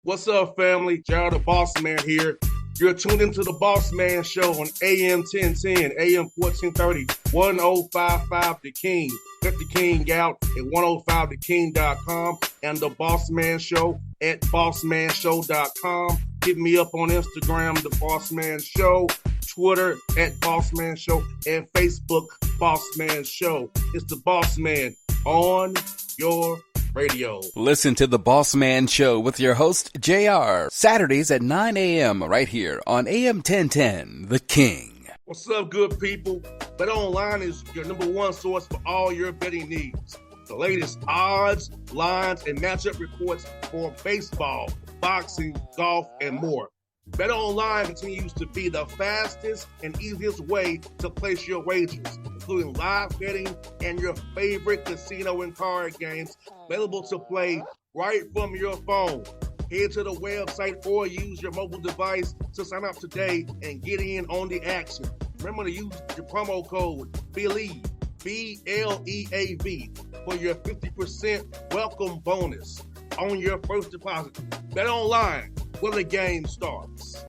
What's up, family? Gerald the Bossman here. You're tuned into the Bossman Show on AM 1010, AM 1430, 1055 The King. Let the King out at 105theking.com and the Bossman Show at bossmanshow.com. Hit me up on Instagram, The Bossman Show, Twitter at Bossman Show, and Facebook, Bossman Show. It's the Bossman on your radio. Listen to the Bossman Show with your host, JR, Saturdays at 9 a.m. right here on AM 1010, The King. What's up, good people? BetOnline is your number one source for all your betting needs. The latest odds, lines, and matchup reports for baseball, boxing, golf, and more. BetOnline continues to be the fastest and easiest way to place your wagers, including live betting and your favorite casino and card games available to play right from your phone. Head to the website or use your mobile device to sign up today and get in on the action. Remember to use your promo code BELIEVE, B-L-E-A-V, for your 50% welcome bonus on your first deposit. BetOnline, where the game starts.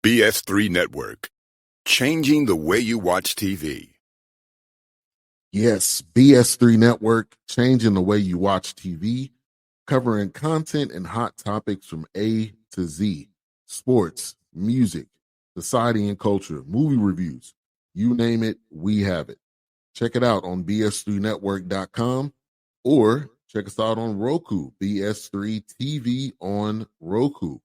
BS3 Network, changing the way you watch TV. Yes, BS3 Network, changing the way you watch TV, covering content and hot topics from A to Z, sports, music, society and culture, movie reviews, you name it, we have it. Check it out on bs3network.com or check us out on Roku, BS3 TV on Roku,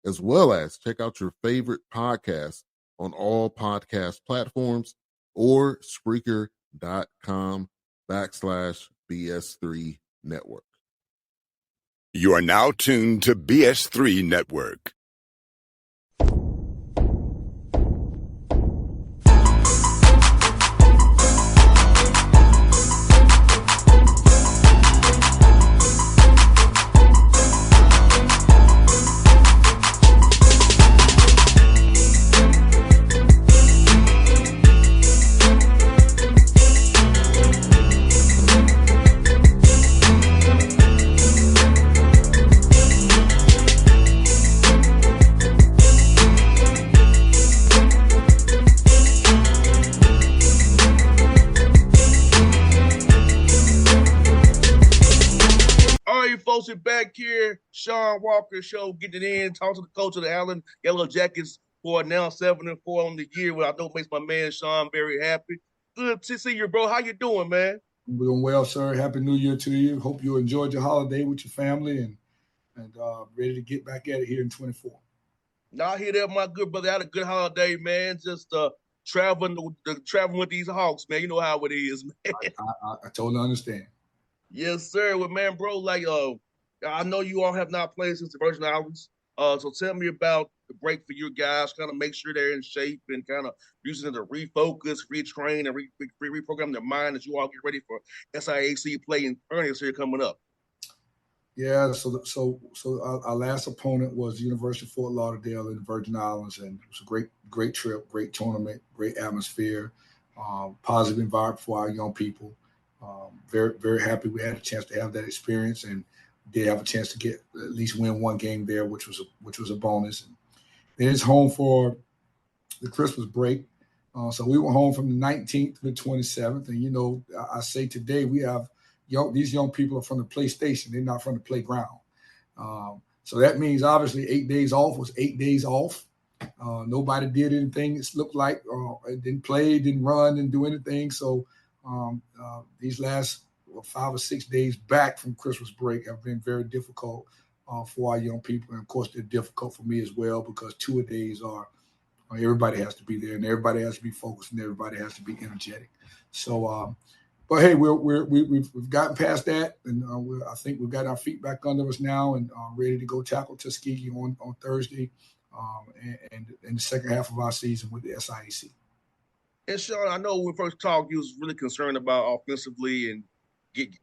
as well as check out your favorite podcasts on all podcast platforms or Spreaker.com/BS3 Network. You are now tuned to BS3 Network. Back here, Shawn Walker Show, getting it in, talking to the coach of the Allen Yellow Jackets for now 7-4 on the year, which I know makes my man Shawn very happy. Good to see you, bro. How you doing, man? I'm doing well, sir. Happy New Year to you. Hope you enjoyed your holiday with your family and ready to get back at it here in 24. Now I hear that, my good brother. I had a good holiday, man. Just traveling with these Hawks, man. You know how it is, man. I totally understand. Yes, sir. Well, man, bro, I know you all have not played since the Virgin Islands. So tell me about the break for your guys, kind of make sure they're in shape and kind of using it to refocus, retrain, and reprogram their mind as you all get ready for SIAC play in earnest here coming up. Yeah, so our last opponent was the University of Fort Lauderdale in the Virgin Islands, and it was a great trip, great tournament, great atmosphere, positive environment for our young people. Very, very happy we had a chance to have that experience and did have a chance to get at least win one game there, which was a bonus. And then it's home for the Christmas break. So we were home from the 19th to the 27th. And, I say today we have these young people are from the PlayStation. They're not from the playground. So that means obviously 8 days off was 8 days off. Nobody did anything. It looked like didn't play, didn't run, didn't do anything. So these last 5 or 6 days back from Christmas break have been very difficult for our young people. And, of course, they're difficult for me as well because 2 days are everybody has to be there and everybody has to be focused and everybody has to be energetic. So, but, hey, we've gotten past that, and I think we've got our feet back under us now and ready to go tackle Tuskegee on Thursday and in the second half of our season with the SIAC. And, Shawn, I know when we first talked, you was really concerned about offensively and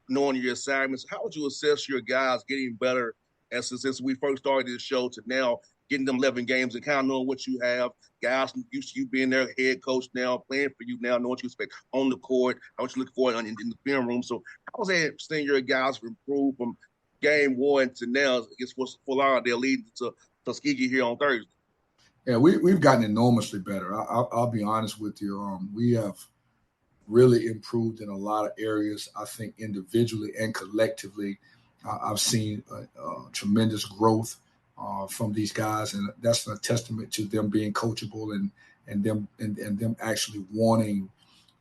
knowing your assignments. How would you assess your guys getting better since we first started this show to now getting them 11 games and kind of knowing what you have, guys used to you being their head coach now, playing for you now, knowing what you expect on the court, how much you look for in the film room. So how was that seeing your guys improve from game one to now against Fort Lauderdale, leading to Tuskegee here on Thursday. Yeah, we've gotten enormously better. I'll be honest with you. We have really improved in a lot of areas. I think individually and collectively, I've seen tremendous growth from these guys, and that's a testament to them being coachable and them actually wanting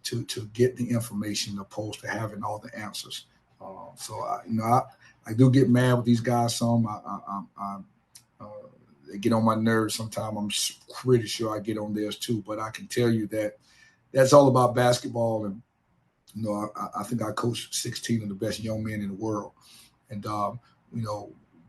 to get the information opposed to having all the answers. I do get mad with these guys some. They get on my nerves sometimes. I'm pretty sure I get on theirs too. But I can tell you that that's all about basketball. And, I think I coached 16 of the best young men in the world. And,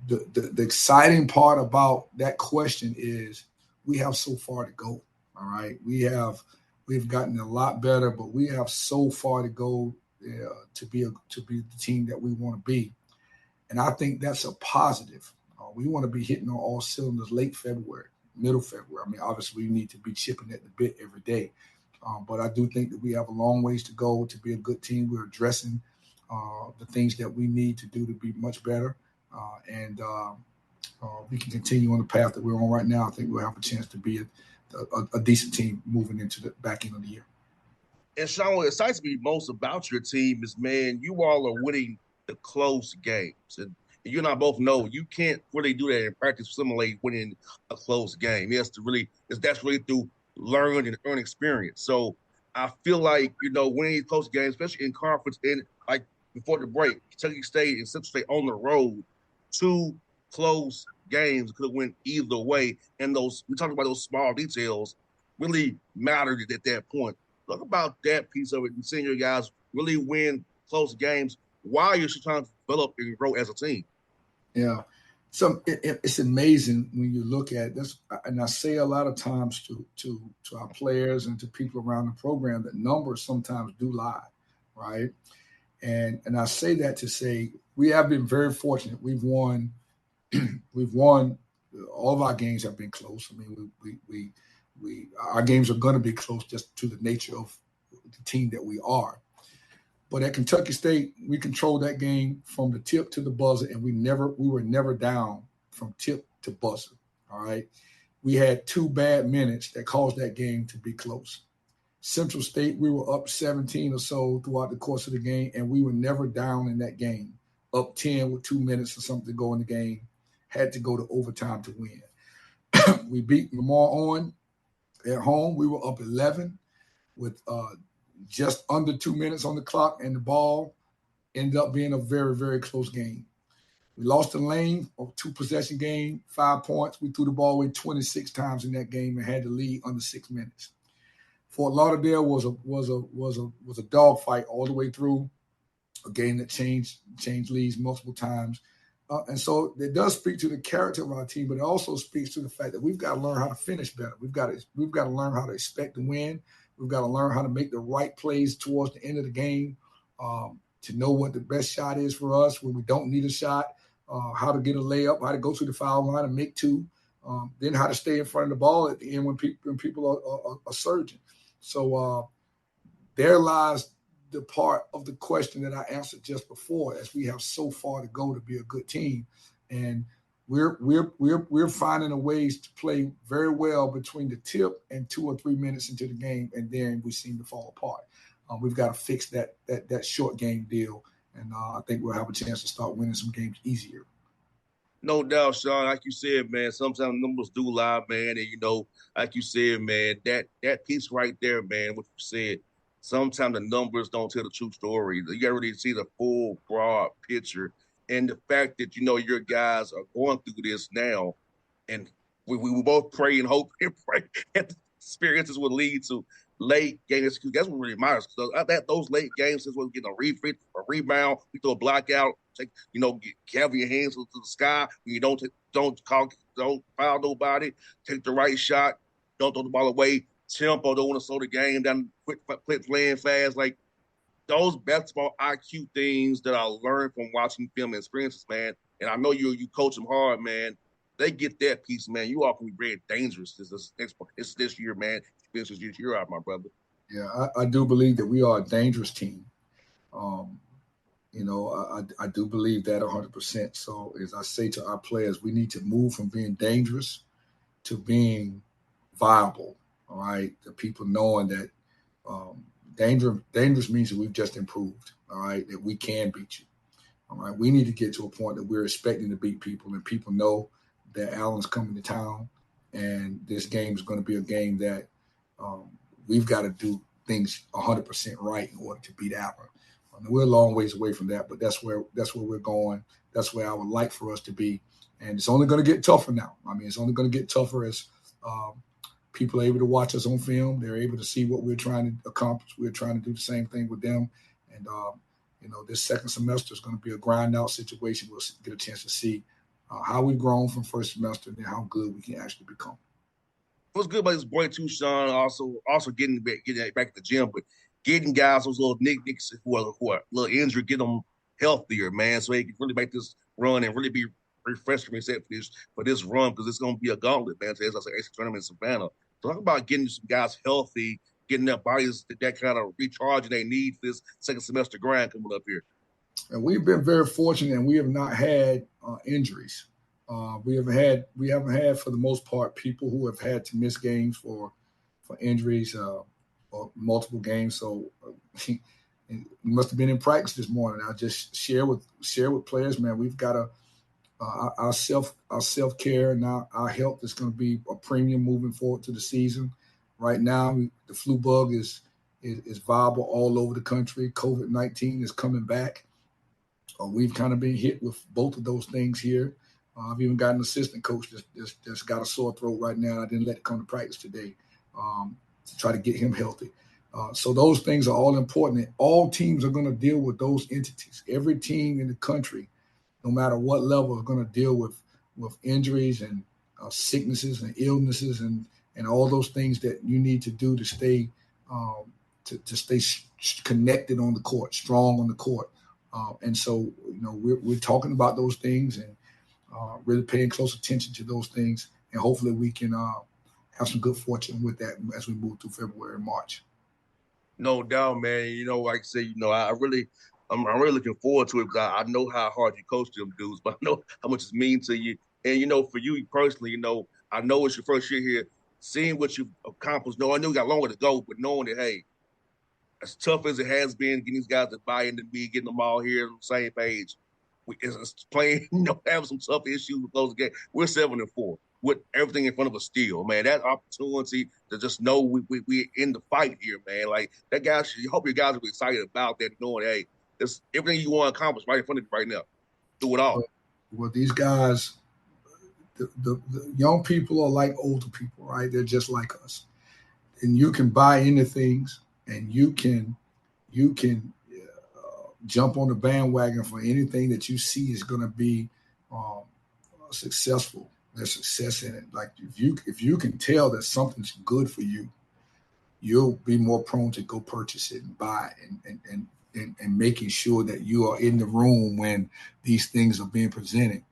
the exciting part about that question is we have so far to go. All right. We've gotten a lot better, but we have so far to go to be the team that we want to be. And I think that's a positive. We want to be hitting on all cylinders late February, middle February. I mean, obviously, we need to be chipping at the bit every day. But I do think that we have a long ways to go to be a good team. We're addressing the things that we need to do to be much better. And we can continue on the path that we're on right now. I think we'll have a chance to be a decent team moving into the back end of the year. And Shawn, what excites me most about your team is, man, you all are winning the close games. And you and I both know you can't really do that in practice, simulate winning a close game. That's really through learn and earn experience. So I feel like, winning these close games, especially in conference, and like before the break, Kentucky State and Central State on the road, 2 close games could have went either way. And we talked about those small details really mattered at that point. Talk about that piece of it and seeing your guys really win close games while you're still trying to develop and grow as a team. Yeah. So it's amazing when you look at this, and I say a lot of times to our players and to people around the program that numbers sometimes do lie, right? And I say that to say we have been very fortunate. We've won all of our games have been close. I mean, our games are going to be close just to the nature of the team that we are. But at Kentucky State, we controlled that game from the tip to the buzzer, and we were never down from tip to buzzer. All right. We had 2 bad minutes that caused that game to be close. Central State, we were up 17 or so throughout the course of the game, and we were never down in that game. Up 10 with 2 minutes or something to go in the game. Had to go to overtime to win. We beat Lamar Owen at home. We were up 11 with just under 2 minutes on the clock, and the ball ended up being a very, very close game. We lost the Lane, a 2-possession game, 5 points. We threw the ball away 26 times in that game and had the lead under 6 minutes. Fort Lauderdale was a dogfight all the way through, a game that changed leads multiple times. And so it does speak to the character of our team, but it also speaks to the fact that we've got to learn how to finish better. We've got to learn how to expect to win. We've got to learn how to make the right plays towards the end of the game, to know what the best shot is for us when we don't need a shot, how to get a layup, how to go to the foul line and make 2, then how to stay in front of the ball at the end when people are surging. So there lies the part of the question that I answered just before, as we have so far to go to be a good team. And we're finding a ways to play very well between the tip and 2 or 3 minutes into the game, and then we seem to fall apart. We've got to fix that short game deal, and I think we'll have a chance to start winning some games easier. No doubt, Shawn. Like you said, man, sometimes numbers do lie, man. And, like you said, man, that piece right there, man, what you said, sometimes the numbers don't tell the true story. You got to really see the full, broad picture. And the fact that, your guys are going through this now, and we both pray and hope and pray that the experiences will lead to late games. That's what really matters. So those late games is when we get a rebound, we throw a block out, have your hands to the sky. When you don't foul nobody, take the right shot, don't throw the ball away, tempo, don't want to slow the game down, quick playing fast. Like those basketball IQ things that I learned from watching film and experiences, man. And I know you coach them hard, man. They get that piece, man. You all can be very dangerous this year, man. This year out, my brother. Yeah, I do believe that we are a dangerous team. I do believe that 100%. So as I say to our players, we need to move from being dangerous to being viable. All right, the people knowing that dangerous means that we've just improved. All right, that we can beat you. All right, we need to get to a point that we're expecting to beat people, and people know that Allen's coming to town, and this game is going to be a game that we've got to do things 100% right in order to beat Allen. We're a long ways away from that, but that's where we're going. That's where I would like for us to be, and it's only going to get tougher now. I mean, it's only going to get tougher as people are able to watch us on film. They're able to see what we're trying to accomplish. We're trying to do the same thing with them, and this second semester is going to be a grind out situation. We'll get a chance to see how we've grown from first semester and how good we can actually become. What's good about this boy too, Shawn? Also getting back at the gym, but getting guys those little nicks who are a little injured, get them healthier, man, so he can really make this run and really be refreshed from himself for this run, because it's going to be a gauntlet, man. So as I say, AC tournament in Savannah. Talk about getting some guys healthy, getting their bodies that kind of recharging they need for this second semester grind coming up here. And we've been very fortunate, and we have not had injuries. We haven't had for the most part people who have had to miss games for injuries or multiple games. So it must have been in practice this morning. I just share with players, man. We've got our self-care and our health is going to be a premium moving forward to the season. Right now, the flu bug is viable all over the country. COVID-19 is coming back. We've kind of been hit with both of those things here. I've even got an assistant coach that's got a sore throat right now. I didn't let it come to practice today to try to get him healthy. So those things are all important. And all teams are going to deal with those entities. Every team in the country, no matter what level, is going to deal with injuries and sicknesses and illnesses and all those things that you need to do to stay connected on the court, strong on the court. And so, we're talking about those things and really paying close attention to those things. And hopefully we can have some good fortune with that as we move through February and March. No doubt, man. Like I say, I'm really looking forward to it, because I know how hard you coach them dudes, but I know how much it's mean to you. And, for you personally, I know it's your first year here, seeing what you've accomplished. No, I know you got longer to go, but knowing that, hey, as tough as it has been, getting these guys to buy into me, getting them all here on the same page, it's playing, having some tough issues with those games. We're 7-4 with everything in front of us still, man. That opportunity to just know we in the fight here, man. Like, that guy, I hope your guys will be excited about that, knowing, hey, this everything you want to accomplish right in front of you right now. Do it all. Well, these guys, the young people are like older people, right? They're just like us. And you can buy into things, and you can jump on the bandwagon for anything that you see is going to be successful. There's success in it. Like, if you can tell that something's good for you, you'll be more prone to go purchase it and buy it and making sure that you are in the room when these things are being presented.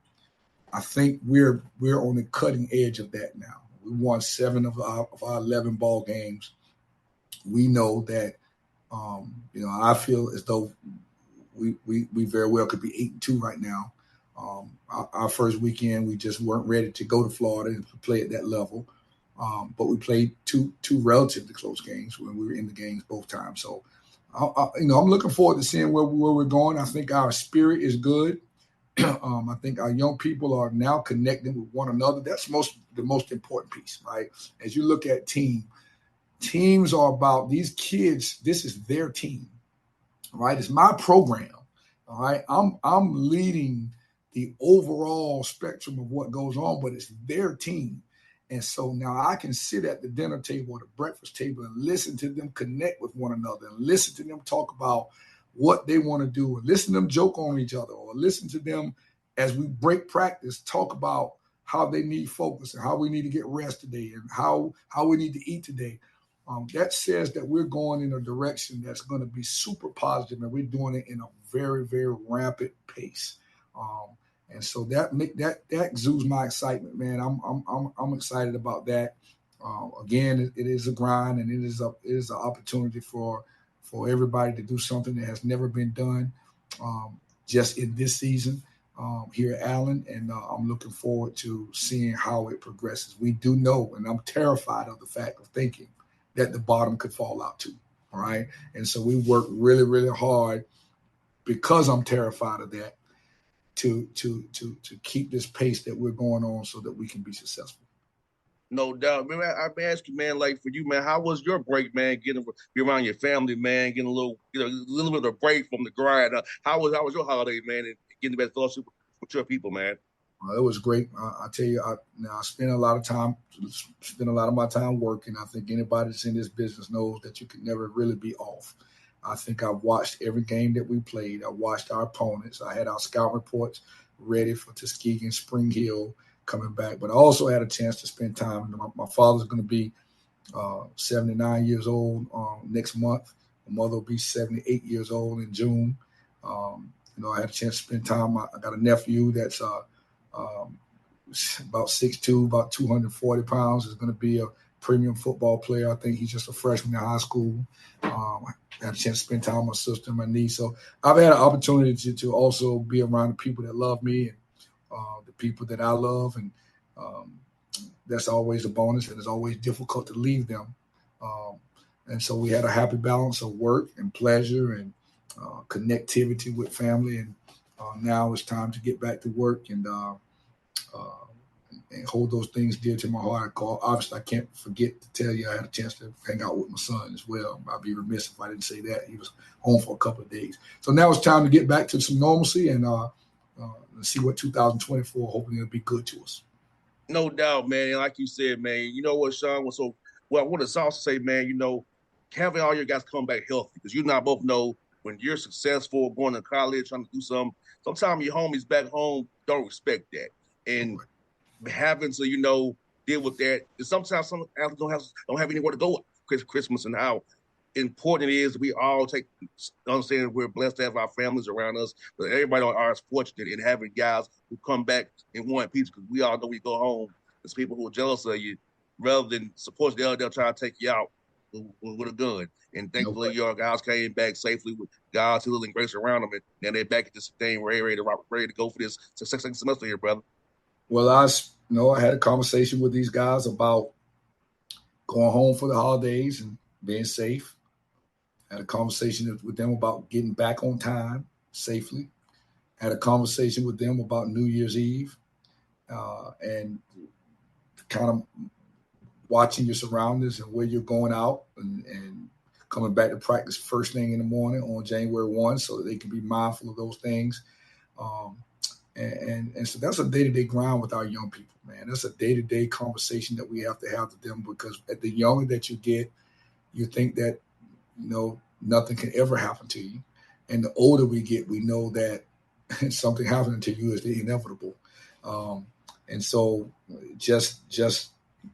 I think we're on the cutting edge of that now. We won 7 of our 11 ball games. We know that, I feel as though we very well could be 8-2 right now. Our first weekend, we just weren't ready to go to Florida and play at that level. But we played two relatively close games when we were in the games both times. So, I'm looking forward to seeing where we're going. I think our spirit is good. I think our young people are now connecting with one another. That's the most important piece, right? As you look at teams are about these kids. This is their team, right? It's my program, all right? I'm leading the overall spectrum of what goes on, but it's their team. And so now I can sit at the dinner table or the breakfast table and listen to them connect with one another and listen to them talk about what they want to do, and listen to them joke on each other, or listen to them as we break practice, talk about how they need focus and how we need to get rest today and how we need to eat today. That says that we're going in a direction that's going to be super positive, and we're doing it in a very, very rapid pace. And so that exudes my excitement, man. I'm excited about that. Again, it is a grind, and it is an opportunity for everybody to do something that has never been done. just in this season here at Allen, and I'm looking forward to seeing how it progresses. We do know, and I'm terrified of the fact of thinking that the bottom could fall out too. All right, and so we work really, really hard because I'm terrified of that to keep this pace that we're going on so that we can be successful. No doubt, man. I ask you, man. Like for you, man, how was your break, man? Getting be around your family, man. Getting a little, a little bit of a break from the grind. How was your holiday, man? And getting the best fellowship with your people, man. It was great. I tell you, I spent a lot of my time working. I think anybody that's in this business knows that you can never really be off. I think I've watched every game that we played. I watched our opponents. I had our scout reports ready for Tuskegee and Spring Hill coming back. But I also had a chance to spend time. My father's going to be 79 years old next month. My mother will be 78 years old in June. I had a chance to spend time. I got a nephew that's about 6'2", about 240 pounds, is going to be a premium football player. I think he's just a freshman in high school. I had a chance to spend time with my sister and my niece. So I've had an opportunity to also be around the people that love me and the people that I love. And that's always a bonus, and it's always difficult to leave them. And so we had a happy balance of work and pleasure and connectivity with family. And now it's time to get back to work and hold those things dear to my heart. Obviously, I can't forget to tell you I had a chance to hang out with my son as well. I'd be remiss if I didn't say that. He was home for a couple of days. So now it's time to get back to some normalcy and see what 2024, hopefully it'll be good to us. No doubt, man. And like you said, man, you know what, Shawn was so well. I want to also say, man, having all your guys come back healthy, because you and I both know when you're successful, going to college, trying to do something, sometimes your homies back home don't respect that. And having to, deal with that. And sometimes some athletes don't have anywhere to go Christmas, and how important it is we all understand we're blessed to have our families around us, but everybody are as fortunate in having guys who come back in one piece, because we all know we go home. There's people who are jealous of you rather than support you. They'll try to take you out with a gun. And thankfully, your guys came back safely with God's healing grace around them, and then they're back at this thing ready to go for this second semester here, brother. Well, I had a conversation with these guys about going home for the holidays and being safe. Had a conversation with them about getting back on time safely. Had a conversation with them about New Year's Eve and kind of watching your surroundings and where you're going out and coming back to practice first thing in the morning on January 1 so that they can be mindful of those things. And so that's a day-to-day grind with our young people, man. That's a day-to-day conversation that we have to have with them, because at the younger that you get, you think that, nothing can ever happen to you. And the older we get, we know that something happening to you is the inevitable. And so just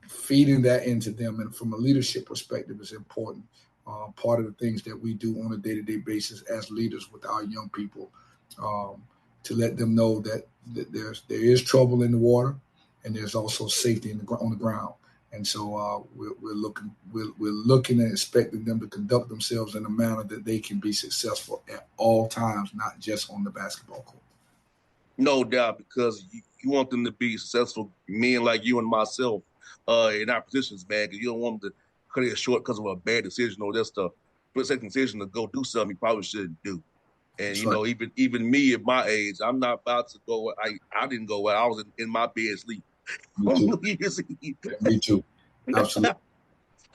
feeding that into them, and from a leadership perspective, is important. Part of the things that we do on a day-to-day basis as leaders with our young people, to let them know that there is trouble in the water, and there's also safety on the ground. And so we're looking and expecting them to conduct themselves in a manner that they can be successful at all times, not just on the basketball court. No doubt, because you want them to be successful, men like you and myself, in our positions, man, because you don't want them to cut it short because of a bad decision or just a second decision to go do something you probably shouldn't do. And, right. even me at my age, I'm not about to go. I didn't go out. I was in my bed asleep. Me too. Me too. Absolutely.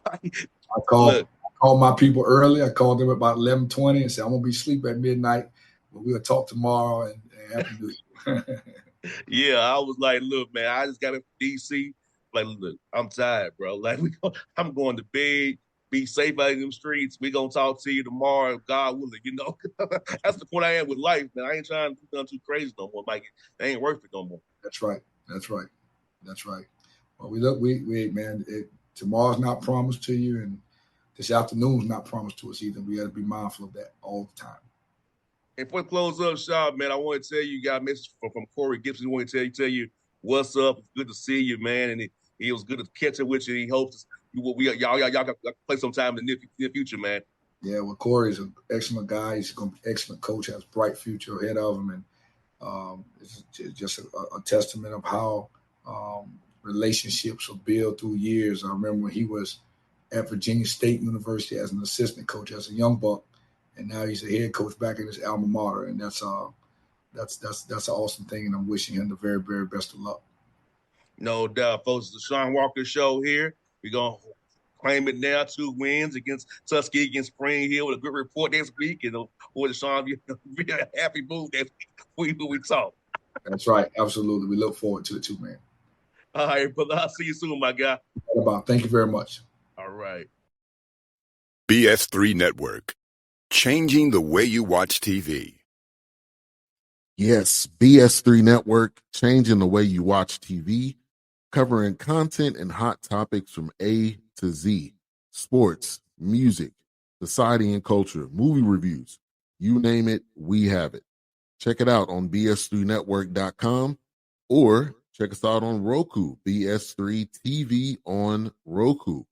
I called my people early. I called them about 11:20 and said, I'm going to be asleep at midnight, but we'll talk tomorrow and Happy New Year. Yeah, I was like, look, man, I just got in D.C. Like, look, I'm tired, bro. Like, I'm going to bed. Be safe out in them streets. We're going to talk to you tomorrow, God willing, That's the point I am with life, man. I ain't trying to do nothing too crazy no more, Mike. It ain't worth it no more. That's right. Well, we man, tomorrow's not promised to you, and this afternoon's not promised to us either. We got to be mindful of that all the time. And for the close up, Shawn, man, I want to tell you, got a message from Corey Gibson. I want to tell you what's up. It's good to see you, man. And it was good to catch up with you. He hopes y'all got to play sometime in the near future, man. Yeah, well, Corey's an excellent guy. He's going to be an excellent coach, has a bright future ahead of him. And it's just a testament of how relationships are built through years. I remember when he was at Virginia State University as an assistant coach, as a young buck, and now he's a head coach back at his alma mater. And that's an awesome thing, and I'm wishing him the very, very best of luck. No doubt, folks. It's the Shawn Walker Show here. We're going to claim it now, 2 wins against Tuskegee and Spring Hill with a good report next week. And for the Shawn, be a happy mood next week when we talk. That's right. Absolutely. We look forward to it too, man. All right, brother. I'll see you soon, my guy. Thank you very much. All right. BS3 Network. Changing the way you watch TV. Yes, BS3 Network, changing the way you watch TV, covering content and hot topics from A to Z. Sports, music, society and culture, movie reviews. You name it, we have it. Check it out on bs3network.com or check us out on Roku, BS3 TV on Roku,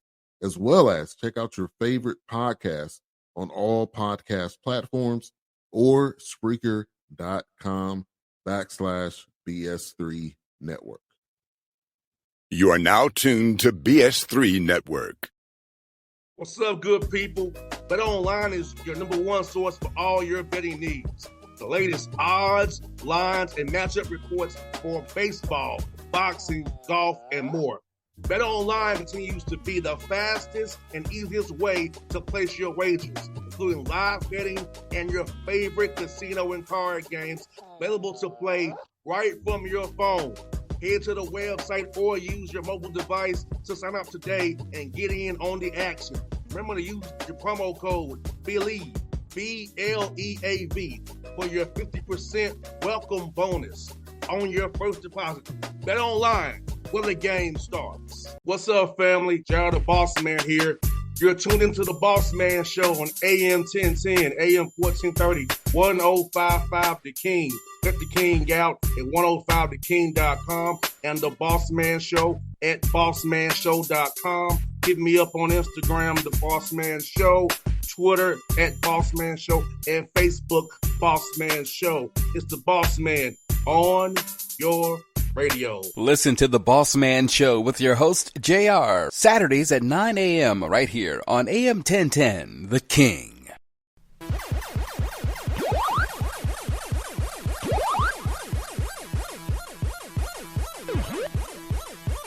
as well as check out your favorite podcast on all podcast platforms or Spreaker.com/BS3 Network. You are now tuned to BS3 Network. What's up, good people? Bet Online is your number one source for all your betting needs. The latest odds, lines, and matchup reports for baseball, boxing, golf, and more. Bet Online continues to be the fastest and easiest way to place your wagers, including live betting and your favorite casino and card games available to play right from your phone. Head to the website or use your mobile device to sign up today and get in on the action. Remember to use your promo code BELIEVE, BLEAV, for your 50% welcome bonus on your first deposit. Bet Online, where the game starts. What's up, family? Jared the Bossman here. You're tuned into the Bossman Show on AM 1010, AM 1430, 1055 The King. Let the King out at 105theking.com and the Bossman Show at bossmanshow.com. Hit me up on Instagram, the Bossman Show, Twitter at Bossman Show, and Facebook, Bossman Show. It's the Bossman on your radio. Listen to the Bossman Show with your host, JR, Saturdays at 9 a.m. right here on AM 1010, The King.